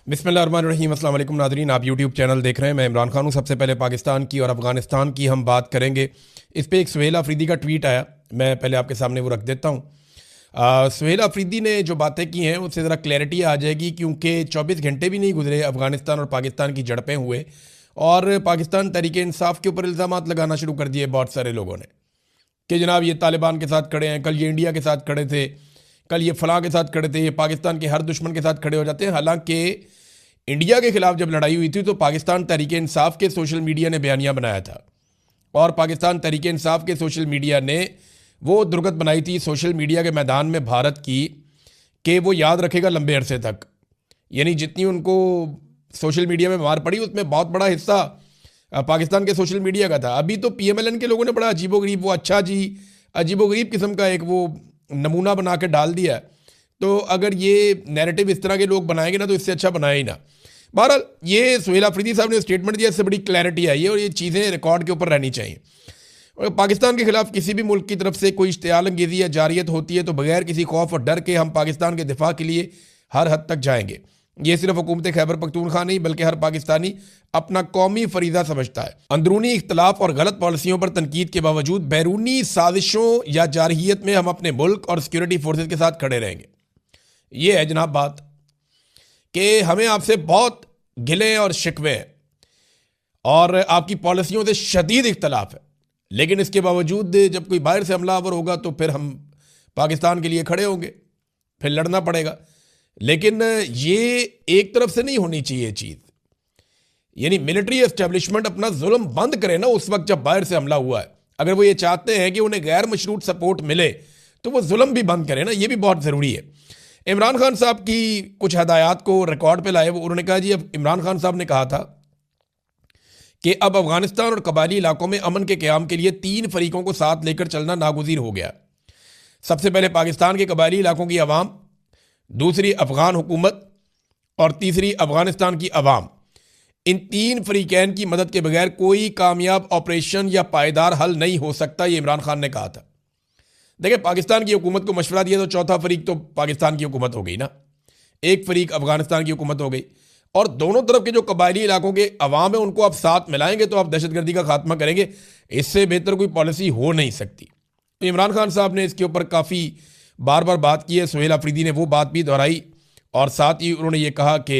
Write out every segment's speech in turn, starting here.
बिस्मिल्लाहिर्रहमानिर्रहीम। अस्सलाम वालेकुम नाज़रीन, आप यूट्यूब चैनल देख रहे हैं। मैं इमरान खान हूँ। सबसे पहले पाकिस्तान की और अफ़गानिस्तान की हम बात करेंगे। इस पर एक सुहेल अफरीदी का ट्वीट आया, मैं पहले आपके सामने वो रख देता हूँ। सुहेल अफरीदी ने जो बातें की हैं उससे ज़रा क्लैरिटी आ जाएगी, क्योंकि 24 घंटे भी नहीं गुजरे अफ़गानिस्तान और पाकिस्तान की झड़पें हुए और पाकिस्तान तहरीक इंसाफ के ऊपर इल्ज़ामात लगाना शुरू कर दिए बहुत सारे लोगों ने कि जनाब ये तालिबान के साथ खड़े हैं, कल ये इंडिया के साथ खड़े थे, कल ये फ़लाँ के साथ खड़े थे, ये पाकिस्तान के हर दुश्मन के साथ खड़े हो जाते हैं। हालांकि इंडिया के खिलाफ जब लड़ाई हुई थी तो पाकिस्तान तहरीक इंसाफ के सोशल मीडिया ने बयानिया बनाया था और पाकिस्तान तहरीक इंसाफ के सोशल मीडिया ने वो दुर्गत बनाई थी सोशल मीडिया के मैदान में भारत की कि वो याद रखेगा लंबे अरसे तक। यानी जितनी उनको सोशल मीडिया में मार पड़ी उसमें बहुत बड़ा हिस्सा पाकिस्तान के सोशल मीडिया का था। अभी तो PMLN के लोगों ने बड़ा अजीबोगरीब, वो अच्छा जी अजीबोगरीब किस्म का एक वो नमूना बना के डाल दिया। तो अगर ये नैरेटिव इस तरह के लोग बनाएंगे ना तो इससे अच्छा बनाया ही ना। बहरहाल ये सुहेल अफरीदी साहब ने स्टेटमेंट दिया, इससे बड़ी क्लैरिटी आई है और ये चीज़ें रिकॉर्ड के ऊपर रहनी चाहिए। और पाकिस्तान के खिलाफ किसी भी मुल्क की तरफ से कोई इश्तियाल अंगेज़ी या जारियत होती है तो बगैर किसी खौफ और डर के हम पाकिस्तान के दिफा के लिए हर हद तक जाएंगे। ये सिर्फ हुकूमत खैबर पख्तूनख्वा नहीं बल्कि हर पाकिस्तानी अपना कौमी फरीज़ा समझता है। अंदरूनी इख्तलाफ और गलत पॉलिसियों पर तनकीद के बावजूद बैरूनी साजिशों या जारहियत में हम अपने मुल्क और सिक्योरिटी फोर्सेज के साथ खड़े रहेंगे। ये है जनाब बात कि हमें आपसे बहुत गिले और शिकवे हैं और आपकी पॉलिसियों से शदीद इख्तलाफ है, लेकिन इसके बावजूद जब कोई बाहर से हमलावर होगा तो फिर हम पाकिस्तान के लिए खड़े होंगे, फिर लड़ना पड़ेगा। लेकिन ये एक तरफ से नहीं होनी चाहिए चीज़। यानी मिलिट्री एस्टेब्लिशमेंट अपना जुल्म बंद करे ना उस वक्त जब बाहर से हमला हुआ है। अगर वो ये चाहते हैं कि उन्हें गैर मशरूत सपोर्ट मिले तो वो जुल्म भी बंद करें ना, ये भी बहुत ज़रूरी है। इमरान खान साहब की कुछ हदायत को रिकॉर्ड पे लाए। वो उन्होंने कहा जी, अब इमरान खान साहब ने कहा था कि अब अफगानिस्तान और कबायली इलाकों में अमन के क़याम के लिए 3 फरीकों को साथ लेकर चलना नागुज़ीर हो गया। सबसे पहले पाकिस्तान के कबायली इलाकों की अवाम, दूसरी अफगान हुकूमत और तीसरी अफगानिस्तान की अवाम। इन 3 फरीकैन की मदद के बगैर कोई कामयाब ऑपरेशन या पायदार हल नहीं हो सकता, ये इमरान खान ने कहा था। देखिए, पाकिस्तान की हुकूमत को मशवरा दिया तो चौथा फरीक तो पाकिस्तान की हुकूमत हो गई ना, एक फरीक अफगानिस्तान की हुकूमत हो गई और दोनों तरफ के जो कबायली इलाकों के अवाम है उनको आप साथ मिलाएंगे तो आप दहशतगर्दी का खात्मा करेंगे। इससे बेहतर कोई पॉलिसी हो नहीं सकती। तो इमरान खान साहब ने इसके ऊपर काफ़ी बार बार बात की है। सुहेल अफरीदी ने वो बात भी दोहराई और साथ ही उन्होंने ये कहा कि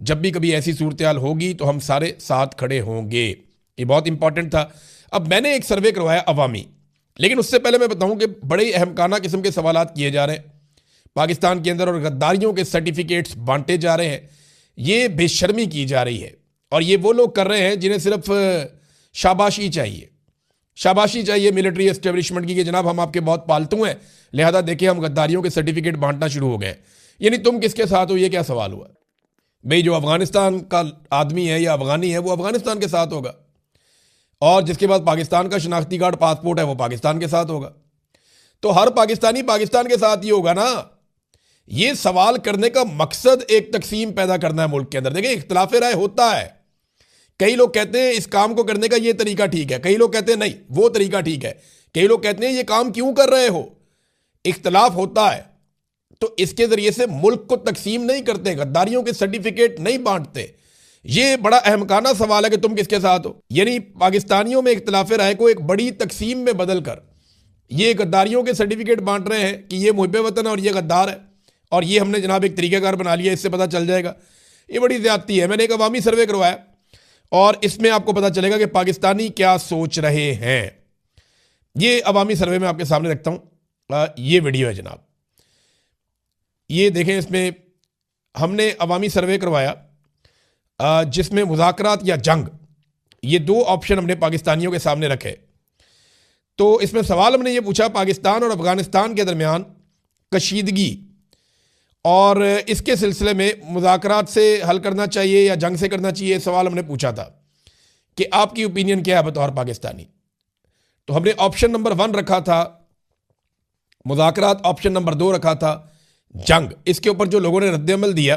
जब भी कभी ऐसी सूरत हाल होगी तो हम सारे साथ खड़े होंगे। ये बहुत इंपॉर्टेंट था। अब मैंने एक सर्वे करवाया अवामी, लेकिन उससे पहले मैं बताऊं कि बड़े अहमकाना किस्म के सवाल किए जा रहे हैं पाकिस्तान के अंदर और गद्दारियों के सर्टिफिकेट्स बांटे जा रहे हैं। ये बेशर्मी की जा रही है और ये वो लोग कर रहे हैं जिन्हें सिर्फ शाबाशी चाहिए, शाबाशी चाहिए मिलिट्री एस्टेब्लिशमेंट की कि जनाब हम आपके बहुत पालतू हैं, लिहाजा देखिए हम गद्दारियों के सर्टिफिकेट बांटना शुरू हो गए। यानी तुम किसके साथ हो, ये क्या सवाल हुआ भाई? जो अफगानिस्तान का आदमी है या अफगानी है वो अफगानिस्तान के साथ होगा और जिसके पास पाकिस्तान का शनाख्ती कार्ड पासपोर्ट है वो पाकिस्तान के साथ होगा। तो हर पाकिस्तानी पाकिस्तान के साथ ही होगा ना। ये सवाल करने का मकसद एक तकसीम पैदा करना है मुल्क के अंदर। देखिए, इख्तलाफ राय होता है। कई लोग कहते हैं इस काम को करने का ये तरीका ठीक है, कई लोग कहते हैं नहीं वो तरीका ठीक है, कई लोग कहते हैं ये काम क्यों कर रहे हो। इख्तलाफ होता है तो इसके जरिए से मुल्क को तकसीम नहीं करते, गद्दारियों के सर्टिफिकेट नहीं बांटते। ये बड़ा अहमकाना सवाल है कि तुम किसके साथ हो। यानी पाकिस्तानियों में इख्तलाफ राय को एक बड़ी तकसीम में बदल कर ये गद्दारियों के सर्टिफिकेट बांट रहे हैं कि ये मुहिब वतन है और ये गद्दार है और ये हमने जनाब एक तरीक़ाकार बना लिया, इससे पता चल जाएगा। ये बड़ी ज़्यादती है। मैंने एक अवामी सर्वे करवाया और इसमें आपको पता चलेगा कि पाकिस्तानी क्या सोच रहे हैं। ये अवामी सर्वे में आपके सामने रखता हूँ। ये वीडियो है जनाब, ये देखें। इसमें हमने अवामी सर्वे करवाया जिसमें मुज़ाकरात या जंग, ये 2 ऑप्शन हमने पाकिस्तानियों के सामने रखे। तो इसमें सवाल हमने ये पूछा पाकिस्तान और अफगानिस्तान के दरमियान कशीदगी और इसके सिलसिले में मुज़ाकरात से हल करना चाहिए या जंग से करना चाहिए, सवाल हमने पूछा था कि आपकी ओपिनियन क्या है बतौर पाकिस्तानी। तो हमने ऑप्शन नंबर 1 रखा था मुज़ाकरात, ऑप्शन नंबर 2 रखा था जंग। इसके ऊपर जो लोगों ने रद्द-ए-अमल दिया,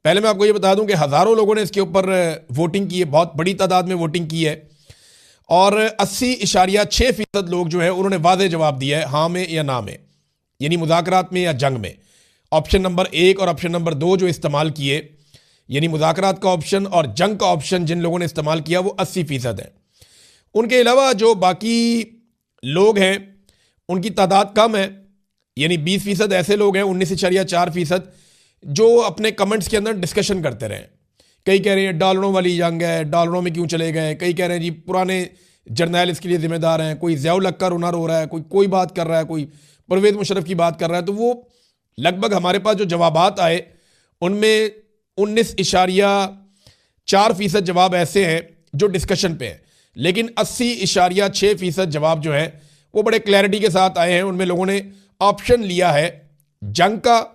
पहले मैं आपको ये बता दूं कि हज़ारों लोगों ने इसके ऊपर वोटिंग की है, बहुत बड़ी तादाद में वोटिंग की है और 80.6% लोग जो है उन्होंने वाज़ेह जवाब दिया है हाँ में या ना में, यानी मुज़ाकरात में या जंग में। ऑप्शन नंबर 1 और ऑप्शन नंबर 2 जो इस्तेमाल किए यानी मुज़ाकरात का ऑप्शन और जंग का ऑप्शन जिन लोगों ने इस्तेमाल किया वो 80% है। उनके अलावा जो बाकी लोग हैं उनकी तादाद कम है, यानी 20% ऐसे लोग हैं, 19.4% जो अपने कमेंट्स के अंदर डिस्कशन करते रहे। कई कह रहे हैं डॉलरों वाली जंग है, डॉलरों में क्यों चले गए, कई कह रहे हैं जी पुराने जर्नैल इसके लिए जिम्मेदार हैं, कोई ज़ियाउल हक का रोना रो रहा है, कोई बात कर रहा है, कोई परवेज़ मुशर्रफ की बात कर रहा है। तो वो लगभग हमारे पास जो जवाबात आए उनमें 19.4% जवाब ऐसे हैं जो डिस्कशन पे हैं, लेकिन 80.6% जवाब जो है वो बड़े क्लैरिटी के साथ आए हैं। उनमें लोगों ने ऑप्शन लिया है जंग का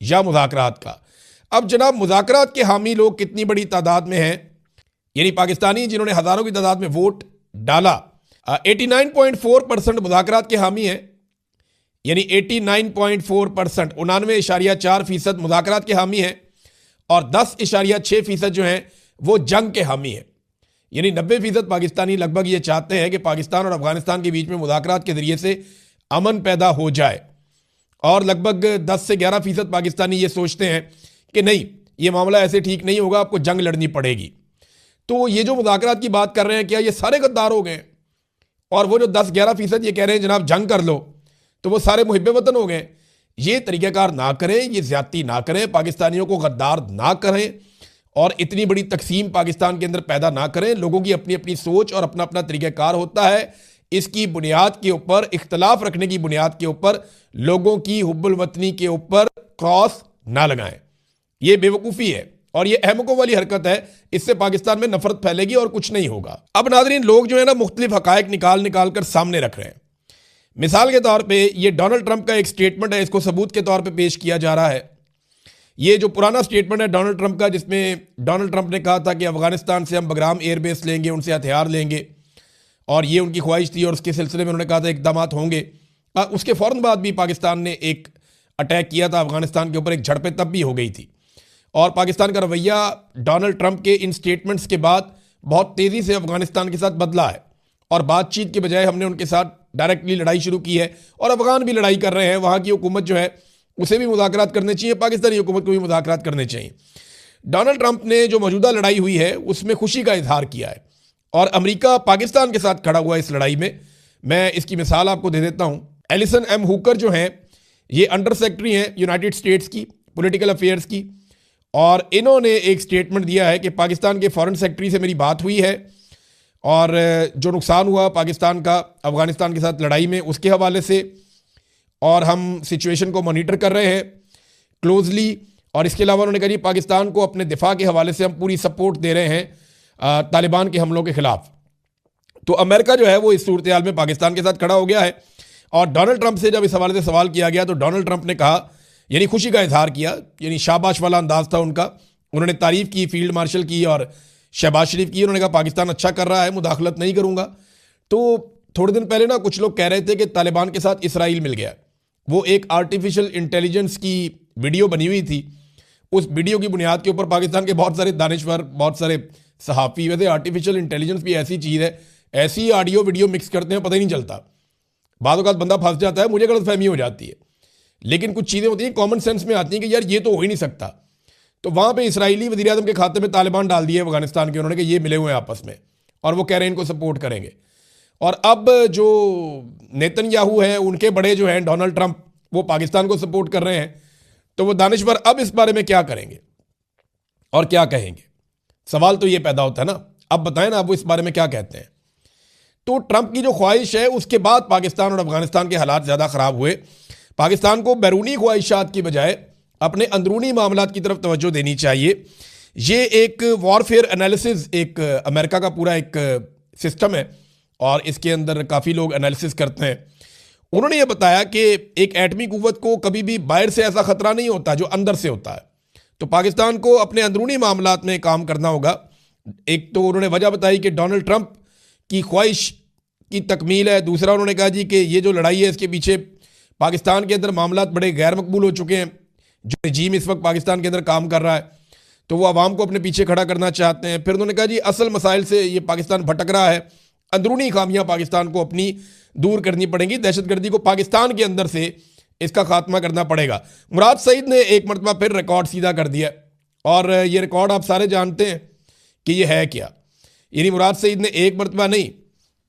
या मुज़ाकरात का। अब जनाब मुज़ाकरात के हामी लोग कितनी बड़ी तादाद में हैं, यानी पाकिस्तानी जिन्होंने हज़ारों की तादाद में वोट डाला, 89.4% मुज़ाकरात के हामी हैं, यानी 89.4%, 99.4% मुज़ाकरात के हामी हैं, और 10.6% जो हैं वो जंग के हामी हैं। यानी 90% पाकिस्तानी लगभग ये चाहते हैं कि पाकिस्तान और अफगानिस्तान के बीच में मुज़ाकरात के ज़रिए से अमन पैदा हो जाए, और लगभग 10 से 11% पाकिस्तानी ये सोचते हैं कि नहीं, ये मामला ऐसे ठीक नहीं होगा, आपको जंग लड़नी पड़ेगी। तो ये जो मुज़ाकरात की बात कर रहे हैं, क्या ये सारे गद्दार हो गए? और वो जो 10-11% ये कह रहे हैं जनाब जंग कर लो, तो वो सारे मुहिब्बे वतन हो गए? ये तरीक़ाकार ना करें, ये ज़्यादती ना करें, पाकिस्तानियों को गद्दार ना करें, और इतनी बड़ी तकसीम पाकिस्तान के अंदर पैदा ना करें। लोगों की अपनी अपनी सोच और अपना अपना तरीक़ाकार होता है। इसकी बुनियाद के ऊपर, इख्तलाफ रखने की बुनियाद के ऊपर लोगों की हुब्बुल वतनी के ऊपर क्रॉस ना लगाएं। ये बेवकूफ़ी है और ये अहमकों वाली हरकत है। इससे पाकिस्तान में नफरत फैलेगी और कुछ नहीं होगा। अब नाज़रीन, लोग जो है ना मुख्तलिफ हक़ाइक़ निकाल निकाल कर सामने रख रहे हैं। मिसाल के तौर पे ये डोनाल्ड ट्रंप का एक स्टेटमेंट है, इसको सबूत के तौर पे पेश किया जा रहा है। ये जो पुराना स्टेटमेंट है डोनाल्ड ट्रंप का, जिसमें डोनाल्ड ट्रंप ने कहा था कि अफगानिस्तान से हम बगराम एयरबेस लेंगे, उनसे हथियार लेंगे, और ये उनकी ख्वाहिश थी, और उसके सिलसिले में उन्होंने कहा था इक़दाम होंगे। उसके फ़ौरन बाद भी पाकिस्तान ने एक अटैक किया था अफगानिस्तान के ऊपर, एक झड़पें तब भी हो गई थी। और पाकिस्तान का रवैया डोनाल्ड ट्रंप के इन स्टेटमेंट्स के बाद बहुत तेज़ी से अफगानिस्तान के साथ बदला है, और बातचीत के बजाय हमने उनके साथ डायरेक्टली लड़ाई शुरू की है, और अफगान भी लड़ाई कर रहे हैं। वहाँ की हुकूमत जो है उसे भी मुज़ाकरात करने चाहिए, पाकिस्तानी हुकूमत को भी मुज़ाकरात करने चाहिए। डोनाल्ड ट्रंप ने जो मौजूदा लड़ाई हुई है उसमें खुशी का इजहार किया है, और अमेरिका पाकिस्तान के साथ खड़ा हुआ है इस लड़ाई में। मैं इसकी मिसाल आपको दे देता हूँ। एलिसन एम हुकर जो हैं, ये अंडर सेक्रेटरी हैं यूनाइटेड स्टेट्स की पॉलिटिकल अफेयर्स की, और इन्होंने एक स्टेटमेंट दिया है कि पाकिस्तान के फॉरेन सेक्रेटरी से मेरी बात हुई है, और जो नुकसान हुआ पाकिस्तान का अफगानिस्तान के साथ लड़ाई में उसके हवाले से, और हम सिचुएशन को मॉनिटर कर रहे हैं क्लोजली। और इसके अलावा उन्होंने कहा जी पाकिस्तान को अपने दिफा के हवाले से हम पूरी सपोर्ट दे रहे हैं तालिबान के हमलों के खिलाफ। तो अमेरिका जो है वो इस सूरत हाल में पाकिस्तान के साथ खड़ा हो गया है। और डोनाल्ड ट्रंप से जब इस हवाले से सवाल किया गया तो डोनाल्ड ट्रंप ने कहा, यानी खुशी का इजहार किया, यानी शाबाश वाला अंदाज था उनका। उन्होंने तारीफ़ की फील्ड मार्शल की और शहबाज शरीफ की। उन्होंने कहा पाकिस्तान अच्छा कर रहा है, मुदाखलत नहीं करूँगा। तो थोड़े दिन पहले ना कुछ लोग कह रहे थे कि तालिबान के साथ इसराइल मिल गया। वो एक आर्टिफिशियल इंटेलिजेंस की वीडियो बनी हुई थी, उस वीडियो की बुनियाद के ऊपर पाकिस्तान के बहुत सारे दानिश्वर, बहुत सारे सहाफ़ी, वैसे आर्टिफिशियल इंटेलिजेंस भी ऐसी चीज़ है, ऐसी ऑडियो वीडियो मिक्स करते हैं पता ही नहीं चलता। बाद वक़्त बंदा फंस जाता है, मुझे गलतफहमी हो जाती है, लेकिन कुछ चीज़ें होती हैं कॉमन सेंस में आती हैं कि यार ये तो हो ही नहीं सकता। तो वहाँ पे इसराइली वज़ीर आज़म के खाते में तालिबान डाल दिए अफगानिस्तान के, उन्होंने कहा ये मिले हुए हैं आपस में, और वो कह रहे हैं इनको सपोर्ट करेंगे। और अब जो नेतन्याहू हैं उनके बड़े जो हैं डोनाल्ड ट्रंप, वो पाकिस्तान को सपोर्ट कर रहे हैं। तो वो दानिश्वर अब इस बारे में क्या करेंगे और क्या कहेंगे? सवाल तो ये पैदा होता है ना। अब बताएं ना, अब वो इस बारे में क्या कहते हैं। तो ट्रंप की जो ख्वाहिश है उसके बाद पाकिस्तान और अफगानिस्तान के हालात ज़्यादा ख़राब हुए। पाकिस्तान को बैरूनी ख्वाहिशात की बजाय अपने अंदरूनी मामलात की तरफ तवज्जो देनी चाहिए। ये एक वॉरफेयर एनालिसिस, एक अमेरिका का पूरा एक सिस्टम है, और इसके अंदर काफ़ी लोग एनालिसिस करते हैं। उन्होंने ये बताया कि एक एटमी कुव्वत को कभी भी बाहर से ऐसा ख़तरा नहीं होता जो अंदर से होता है। तो पाकिस्तान को अपने अंदरूनी मामलात में काम करना होगा। एक तो उन्होंने वजह बताई कि डोनाल्ड ट्रंप की ख्वाहिश की तकमील है। दूसरा उन्होंने कहा जी कि ये जो लड़ाई है इसके पीछे पाकिस्तान के अंदर मामलात बड़े गैर मकबूल हो चुके हैं। जो रजीम इस वक्त पाकिस्तान के अंदर काम कर रहा है तो वो आवाम को अपने पीछे खड़ा करना चाहते हैं। फिर उन्होंने कहा जी असल मसाइल से ये पाकिस्तान भटक रहा है, अंदरूनी खामियां पाकिस्तान को अपनी दूर करनी पड़ेंगी। दहशतगर्दी को पाकिस्तान के अंदर से इसका खात्मा करना पड़ेगा। मुराद सईद ने एक मरतबा फिर रिकॉर्ड सीधा कर दिया और ये रिकॉर्ड आप सारे जानते हैं कि ये है क्या। यानी मुराद सईद ने एक मरतबा नहीं,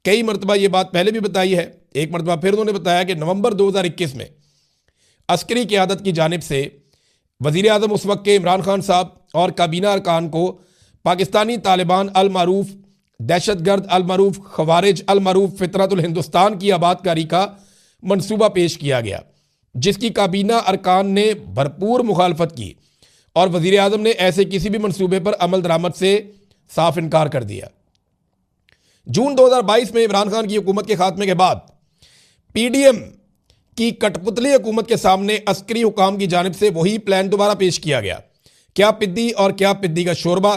कई मरतबा ये बात पहले भी बताई है। एक मरतबा फिर उन्होंने बताया कि नवंबर 2021 में अस्करी क़यादत की जानिब से वज़ीर आज़म उस वक्त के इमरान खान साहब और काबीना अरकान को पाकिस्तानी तालिबान अल मारूफ दहशतगर्द, अल मारूफ खवारिज, अल मारूफ फितरतुल हिंदुस्तान की आबादकारी का मंसूबा पेश किया गया, जिसकी काबीना अरकान ने भरपूर मुखालफत की और वज़ीर आज़म ने ऐसे किसी भी मंसूबे पर अमल दरामद से साफ इनकार कर दिया। जून 2022 में इमरान खान की हुकूमत के खात्मे के बाद PDM की कठपुतली हुकूमत के सामने अस्करी हुकाम की जानिब से वही प्लान दोबारा पेश किया गया। क्या पिद्दी और क्या पिद्दी का शोरबा,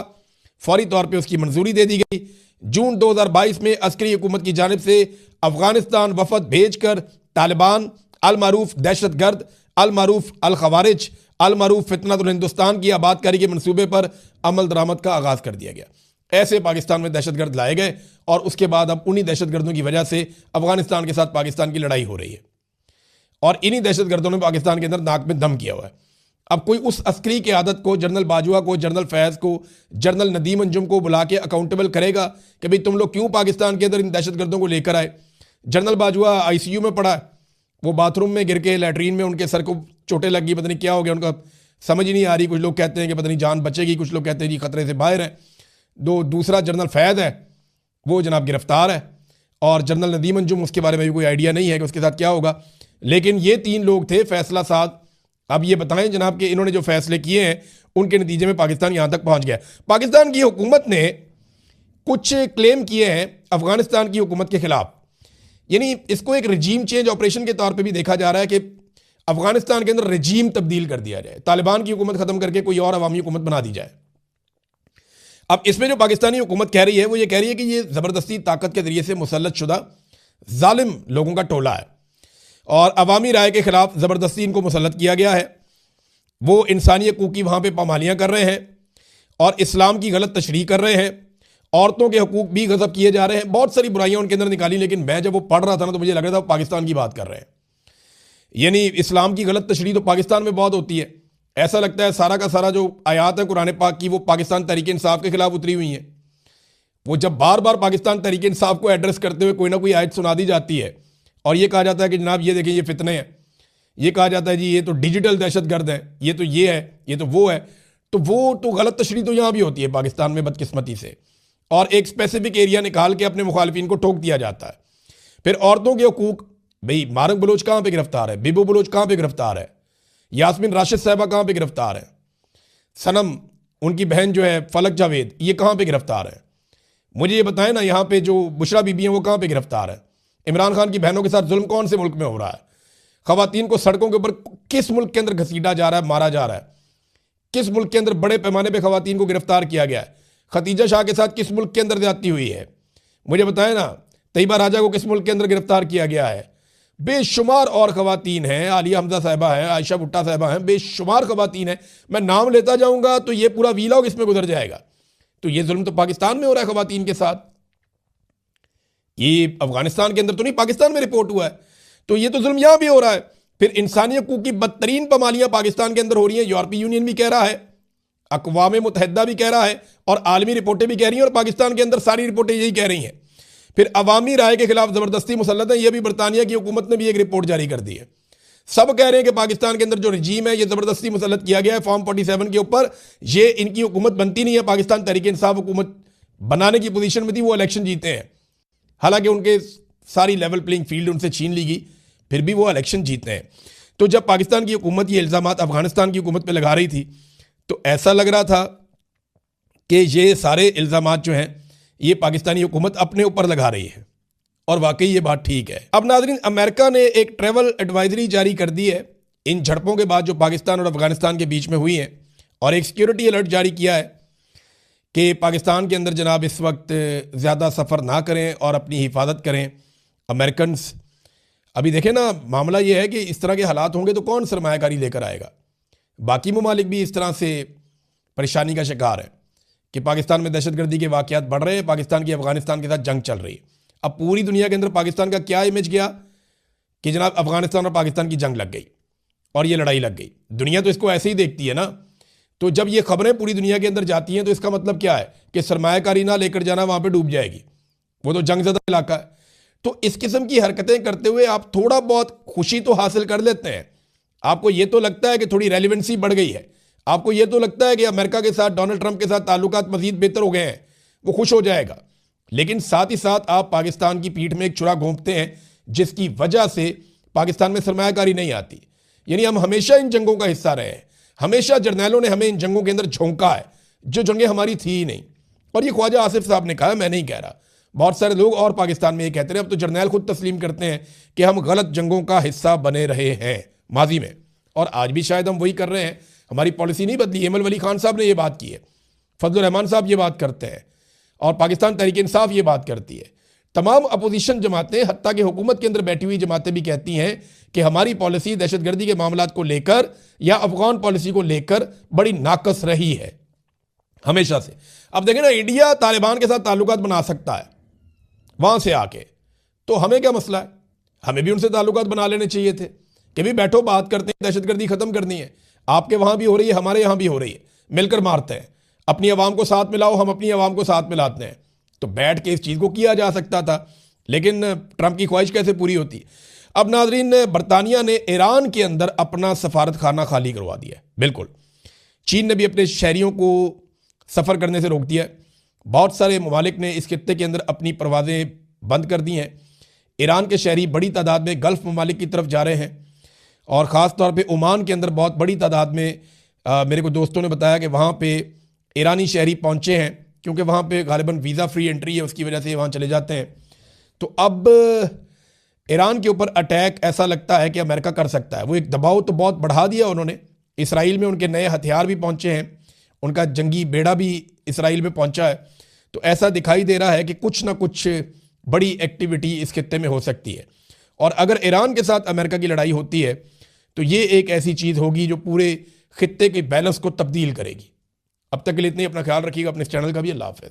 फौरी तौर पर उसकी मंजूरी दे दी गई। जून 2022 में अस्करी हुकूमत की जानिब से अफगानिस्तान वफद भेजकर तालिबान, अल मारूफ दहशतगर्द, अल मारूफ अल खवारिज, अल मारूफ फितनतुल हिंदुस्तान की आबादकारी के मंसूबे पर अमल दरामद का आगाज़ कर दिया गया। ऐसे पाकिस्तान में दहशतगर्द लाए गए और उसके बाद अब उन्हीं दहशतगर्दों की वजह से अफगानिस्तान के साथ पाकिस्तान की लड़ाई हो रही है और इन्हीं दहशतगर्दों ने पाकिस्तान के अंदर नाक में दम किया हुआ है। अब कोई उस अस्करी की आदत को, जनरल बाजवा को, जनरल फैज़ को, जनरल नदीम अंजुम को बुला के अकाउंटेबल करेगा कि भाई तुम लोग क्यों पाकिस्तान के अंदर इन दहशतगर्दों को लेकर आए। जनरल बाजवा ICU में पड़ा, वो बाथरूम में गिर के लैट्रीन में उनके सर को चोटें लगी, पता नहीं क्या हो गया उनका, समझ ही नहीं आ रही। कुछ लोग कहते हैं कि पता नहीं जान बचेगी, कुछ लोग कहते हैं जी खतरे से बाहर है। दूसरा जनरल फैज़ है, वो जनाब गिरफ्तार है और जनरल नदीम अंजुम, उसके बारे में भी कोई आइडिया नहीं है कि उसके साथ क्या होगा। लेकिन ये 3 लोग थे फैसला साज। अब ये बताएं जनाब कि इन्होंने जो फैसले किए हैं उनके नतीजे में पाकिस्तान यहाँ तक पहुँच गया। पाकिस्तान की हुकूमत ने कुछ क्लेम किए हैं अफगानिस्तान की हुकूमत के खिलाफ, यानी इसको एक रजीम चेंज ऑपरेशन के तौर पे भी देखा जा रहा है कि अफगानिस्तान के अंदर रजीम तब्दील कर दिया जाए, तालिबान की हुकूमत खत्म करके कोई और अवामी हुकूमत बना दी जाए। अब इसमें जो पाकिस्तानी हुकूमत कह रही है वो ये कह रही है कि ये ज़बरदस्ती ताकत के जरिए से मुसल्लत शुदा जालिम लोगों का टोला है और अवामी राय के खिलाफ ज़बरदस्ती इनको मुसल्लत किया गया है। वो इंसानी हकूक़ की वहाँ पर पामालियाँ कर रहे हैं और इस्लाम की गलत तशरीह कर रहे हैं, औरतों के हकूक़ भी गज़ब किए जा रहे हैं, बहुत सारी बुराइयाँ उनके अंदर निकाली। लेकिन मैं जब वो पढ़ रहा था ना तो मुझे लग रहा था पाकिस्तान की बात कर रहे हैं। यानी इस्लाम की गलत तशरीह तो पाकिस्तान में बहुत होती है। ऐसा लगता है सारा का सारा जो आयात है कुरान पाक की वो पाकिस्तान तहरीक इंसाफ के खिलाफ उतरी हुई हैं। वो जब बार बार पाकिस्तान तहरीक इंसाफ को एड्रेस करते हुए कोई ना कोई आयत सुना दी जाती है और ये कहा जाता है कि जनाब ये देखें ये फितने हैं, ये कहा जाता है जी ये तो डिजिटल दहशतगर्द है, ये तो ये है, ये तो वो है, तो वो तो गलत तशरीह तो यहाँ भी होती है पाकिस्तान में बदकिस्मती से, और एक स्पेसिफिक एरिया निकाल के अपने मुखालिफिन को ठोक दिया जाता है। फिर औरतों के हकूक, भाई मारक बलोच कहाँ पे गिरफ्तार है, बिबो बलोच कहाँ पे गिरफ्तार है, यास्मीन राशिद साहबा कहाँ पे गिरफ्तार है, सनम उनकी बहन जो है फलक जावेद ये कहाँ पे गिरफ्तार है। मुझे ये बताएं ना, यहाँ पे जो बुशरा बीबी हैं वो कहाँ पे गिरफ्तार है। इमरान खान की बहनों के साथ जुल्म कौन से मुल्क में हो रहा है। खवातीन को सड़कों के ऊपर किस मुल्क के अंदर घसीटा जा रहा है, मारा जा रहा है। किस मुल्क के अंदर बड़े पैमाने पर खवातीन को गिरफ्तार किया गया है। खतीजा शाह के साथ किस मुल्क के अंदर ज्यादती हुई है, मुझे बताएं ना। तैयबा राजा को किस मुल्क के अंदर गिरफ्तार किया गया है। बेशुमार और खवातीन हैं, आलिया हमजा साहिबा हैं, आयशा भुट्टा साहिबा हैं, बेशुमार खवातीन हैं। मैं नाम लेता जाऊंगा तो ये पूरा वीलॉग इसमें गुजर जाएगा। तो ये जुल्म तो पाकिस्तान में हो रहा है खवातीन के साथ, ये अफगानिस्तान के अंदर तो नहीं, पाकिस्तान में रिपोर्ट हुआ है, तो ये तो जुल्म यहां भी हो रहा है। फिर इंसानी हकूक की बदतरीन पामालियां पाकिस्तान के अंदर हो रही हैं। यूरोपीय यूनियन भी कह रहा है, अक़वाम मुत्तहिदा भी कह रहा है और आलमी रिपोर्टें भी कह रही हैं और पाकिस्तान के अंदर सारी रिपोर्टें यही कह रही हैं। फिर अवामी राय के खिलाफ ज़बरदस्ती मुसल्लत है, यह भी बरतानिया की हुकूमत ने भी एक रिपोर्ट जारी कर दी है। सब कह रहे हैं कि पाकिस्तान के अंदर जो रजीम है ये ज़बरदस्ती मुसल्लत किया गया है फॉर्म 47 के ऊपर। ये इनकी हुकूमत बनती नहीं है। पाकिस्तान तहरीक इंसाफ हुकूमत बनाने की पोजीशन में थी, वो इलेक्शन जीते हैं, हालांकि उनके सारी लेवल प्लेइंग फील्ड उनसे छीन ली गई, फिर भी वो इलेक्शन जीते हैं। तो जब पाकिस्तान की हुकूमत ये इल्ज़ामात अफगानिस्तान की हुकूमत पर लगा रही थी तो ऐसा लग रहा था कि ये सारे इल्ज़ामात जो हैं ये पाकिस्तानी हुकूमत अपने ऊपर लगा रही है और वाकई ये बात ठीक है। अब नाज़रीन, अमेरिका ने एक ट्रैवल एडवाइजरी जारी कर दी है इन झड़पों के बाद जो पाकिस्तान और अफगानिस्तान के बीच में हुई हैं, और एक सिक्योरिटी अलर्ट जारी किया है कि पाकिस्तान के अंदर जनाब इस वक्त ज़्यादा सफ़र ना करें और अपनी हिफाजत करें अमेरिकन। अभी देखें ना, मामला ये है कि इस तरह के हालात होंगे तो कौन सरमायाकारी लेकर आएगा। बाकी ममालिक भी इस तरह से परेशानी का शिकार है कि पाकिस्तान में दहशतगर्दी के वाक़यात बढ़ रहे हैं, पाकिस्तान की अफगानिस्तान के साथ जंग चल रही है। अब पूरी दुनिया के अंदर पाकिस्तान का क्या इमेज गया कि जनाब अफगानिस्तान और पाकिस्तान की जंग लग गई और ये लड़ाई लग गई। दुनिया तो इसको ऐसे ही देखती है ना। तो जब ये खबरें पूरी दुनिया के अंदर जाती हैं तो इसका मतलब क्या है कि सरमायाकारी ना लेकर जाना, वहां पे डूब जाएगी, वो तो जंगज़दा इलाका है। तो इस किस्म की हरकतें करते हुए आप थोड़ा बहुत खुशी तो हासिल कर लेते हैं। आपको ये तो लगता है कि थोड़ी रेलिवेंसी बढ़ गई है, आपको ये तो लगता है कि अमेरिका के साथ, डोनाल्ड ट्रंप के साथ ताल्लुकात मजीद बेहतर हो गए हैं, वो खुश हो जाएगा। लेकिन साथ ही साथ आप पाकिस्तान की पीठ में एक छुरा घोंपते हैं जिसकी वजह से पाकिस्तान में सरमायाकारी नहीं आती। यानी हम हमेशा इन जंगों का हिस्सा रहे हैं, हमेशा जर्नैलों ने हमें इन जंगों के अंदर झोंका है, जो जंगें हमारी थी ही नहीं। और ये ख्वाजा आसिफ साहब ने कहा, मैं नहीं कह रहा, बहुत सारे लोग और पाकिस्तान में ये कहते रहे। अब तो जर्नैल खुद तस्लीम करते हैं कि हम गलत जंगों का हिस्सा बने रहे हैं माजी में, और आज भी शायद हम वही कर रहे हैं। हमारी पॉलिसी नहीं बदली। एमल वली खान साहब ने ये बात की है, फजलुर रहमान साहब ये बात करते हैं, और पाकिस्तान तहरीक इंसाफ ये बात करती है। तमाम अपोजिशन जमातें, हत्ता कि हुकूमत के अंदर बैठी हुई जमातें भी कहती हैं कि हमारी पॉलिसी दहशतगर्दी के मामलात को लेकर या अफगान पॉलिसी को लेकर बड़ी नाकस रही है हमेशा से। अब देखें ना, इंडिया तालिबान के साथ ताल्लुकात बना सकता है वहां से आके, तो हमें क्या मसला है? हमें भी उनसे ताल्लुकात बना लेने चाहिए थे कि भी बैठो, बात करते हैं, दहशतगर्दी खत्म करनी है। आपके वहां भी हो रही है, हमारे यहां भी हो रही है, मिलकर मारते हैं, अपनी आवाम को साथ मिलाओ, हम अपनी आवाम को साथ मिलाते हैं। तो बैठ के इस चीज़ को किया जा सकता था, लेकिन ट्रंप की ख्वाहिश कैसे पूरी होती? अब नाजरीन, बरतानिया ने ईरान के अंदर अपना सफारत खाना खाली करवा दिया है। बिल्कुल, चीन ने भी अपने शहरियों को सफ़र करने से रोक दिया है। बहुत सारे ममालिक ने इस खित्ते के अंदर अपनी परवाज़ें बंद कर दी हैं। ईरान के शहरी बड़ी तादाद में गल्फ़ ममालिक की तरफ जा रहे हैं, और ख़ास तौर पे ओमान के अंदर बहुत बड़ी तादाद में मेरे को दोस्तों ने बताया कि वहाँ पे ईरानी शहरी पहुँचे हैं, क्योंकि वहाँ पे गालिबन वीज़ा फ्री एंट्री है, उसकी वजह से वहाँ चले जाते हैं। तो अब ईरान के ऊपर अटैक ऐसा लगता है कि अमेरिका कर सकता है। वो एक दबाव तो बहुत बढ़ा दिया उन्होंने। इसराइल में उनके नए हथियार भी पहुँचे हैं, उनका जंगी बेड़ा भी इसराइल में पहुँचा है। तो ऐसा दिखाई दे रहा है कि कुछ ना कुछ बड़ी एक्टिविटी इस खित्ते में हो सकती है, और अगर ईरान के साथ अमेरिका की लड़ाई होती है तो ये एक ऐसी चीज़ होगी जो पूरे खित्ते के बैलेंस को तब्दील करेगी। अब तक के लिए इतनी, अपना ख्याल रखिएगा, अपने चैनल का भी। अल्लाह हाफ़िज़।